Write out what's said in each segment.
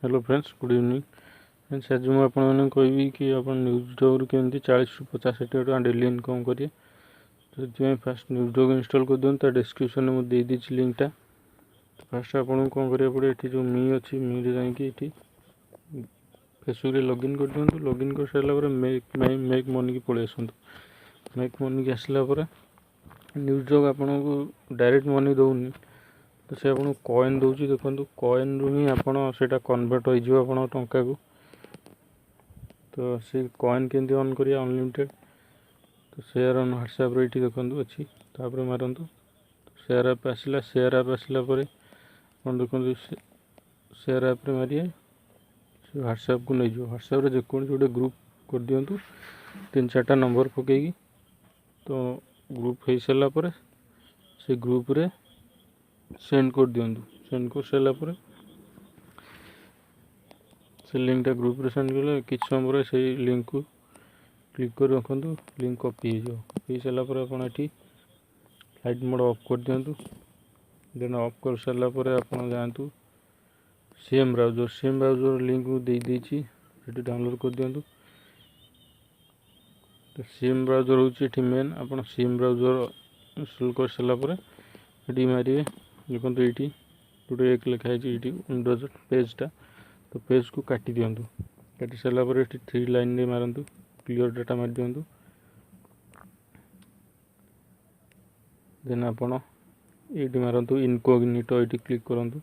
Hello friends, good evening friends. आज मुझे आपको कहबी कि आप न्यूज़डॉग केमती 40 ରୁ 50 टका डेली इनकम करेंगे। तो फास्ट न्यूज़डॉग इंस्टॉल कर दिखाँ डिस्क्रिप्शन में मुझे देदेची लिंकटा। तो फास्ट आपको कौन करा पड़े, ये जो मी अच्छी मी जाकि फेसबुक लॉगिन कर दिखाँ। लॉगिन कर सारापर मेक मनी की पलि आसतु। मेक मनी की आसला न्यूज़डॉग आपको डायरेक्ट मनी दौनी, तो से आपको कॉइन दूँ। देखो कॉइन रू ही आपटा कन्वर्ट हो टंका को। तो से कॉइन केमती ऑन करिए अनलिमिटेड। तो शेयर ऑन व्हाट्सएप ये देखो अच्छी तापर मारतु शेयर ऐप आसला। शेयर ऐप आसला देखो शेयर ऐप रे मारिए व्हाट्सएप को नहीं। व्हाट्सएप रे जेको गोटे ग्रुप कर दिंतु 3-4टा नंबर पकईकी। तो ग्रुप हो सारापर से ग्रुप रे सेंड कर दिंतु। सेंड कर सारापर से लिंकटा ग्रुप रे सेंड कले कि समय से लिंक को क्लिक कर रखु। लिंक कॉपी हो सारापर आप फ्लाइट मोड ऑफ कर दिंतु। देन ऑफ कर सारापर आप जातु सेम ब्राउजर लिंक दे देची डाउनलोड कर दिंतु। तो सेम ब्राउजर हूँ मेन। आप सेम ब्राउजर इंस्टॉल कर सारापर ये मारे देखो ये गोटे एक लिखाई विंडोज पेजटा। तो पेज को काटी दिंतु। काटी सारापर ये 3 लाइन रे मारतु क्लियर डाटा मार दिंतु। देन आपण ये मारतु इनकॉग्निटो ये क्लिक करूँ।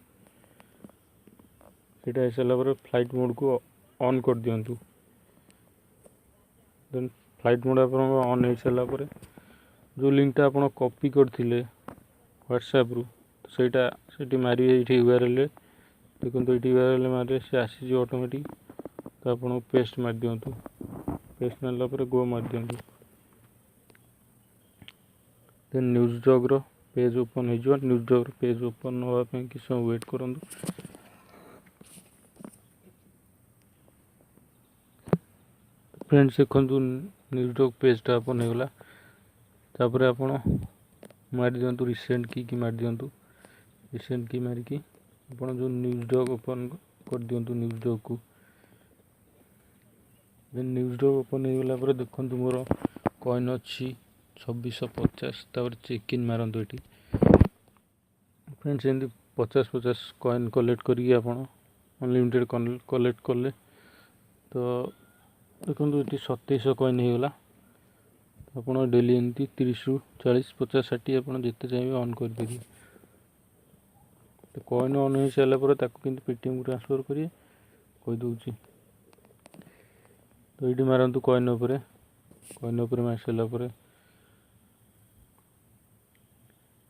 यहाँ सारापर फ्लाइट मोड को ऑन कर दिंतु। देन फ्लाइट मोड आप ऑन हो सारापर जो लिंकटा आप कॉपी करते व्हाट्सएप रु तो सहीटा मारे ये URL देखो ये URL मारे से आसी ऑटोमेटिक। तो आप पेस्ट मार दिंतु। पेस्ट मारापर गो मार दिंतु। देन न्यूज़डॉग रो पेज ओपन हो। न्यूज़डॉग पेज ओपन होगापी कि समय वेट करूँ। फ्रेंड्स देखो न्यूज़डॉग पेजटा ओपन होगा। तापर आप मार दिंतु रिसेंट की मार दिंतु। रिसेंट की मारिकी आप जो न्यूज़डॉग ओपन कर दिंतु न्यूज़डॉग को। देन न्यूज़डॉग ओपन होगा देखो मोर कॉइन अच्छी 2650। तापर चेक इन मारतु ये फ्रेंड्स। एमती 50-50 कॉइन कलेक्ट करके आप अनलिमिटेड कलेक्ट कले। तो देखो ये 2700 कॉइन होगा। आप डेली एमती 30 ରୁ 40 50 60 आप जिते चाहिए ऑन करेंगे। तो कॉइन ऑन हो सारापर पेटीएम को ट्रांसफर करिए कहीदे। तो ये मारतु कॉइन मार सारापर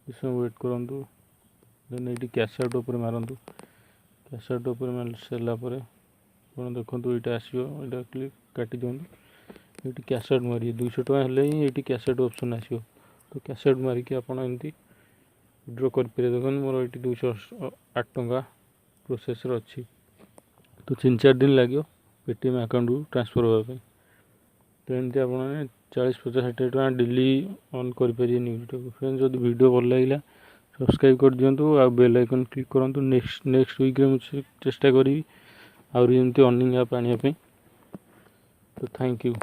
समय वेट करूँ। देन ये कैश आउट उपर मारतु। कैश आउट उपर मार सारापर आप देखो ये आसो ये क्लिक काटी दिंतु। ये कैश आउट मारिए 200 टका हेल्ले ही ये कैश आउट ऑप्शन आसो। तो कैश आउट मारिकी आपड़ एमती विड्रॉ करेंगे। देखो मोर ये 208 टका प्रोसेस अच्छी। तो 3-4 दिन लगे पेटीएम अकाउंट को ट्रांसफर होगापी। तो एमती आप 40-50-60 टका डेली ऑन करेंगे न्यूज़डॉग। फ्रेंड्स जब वीडियो भल लगे सब्सक्राइब कर दिंतु। आ बेल आइकन क्लिक करूँ। नेक्स्ट वीक मुझे चेष्टा करी आमती अर्निंग आप आने। तो थैंक यू।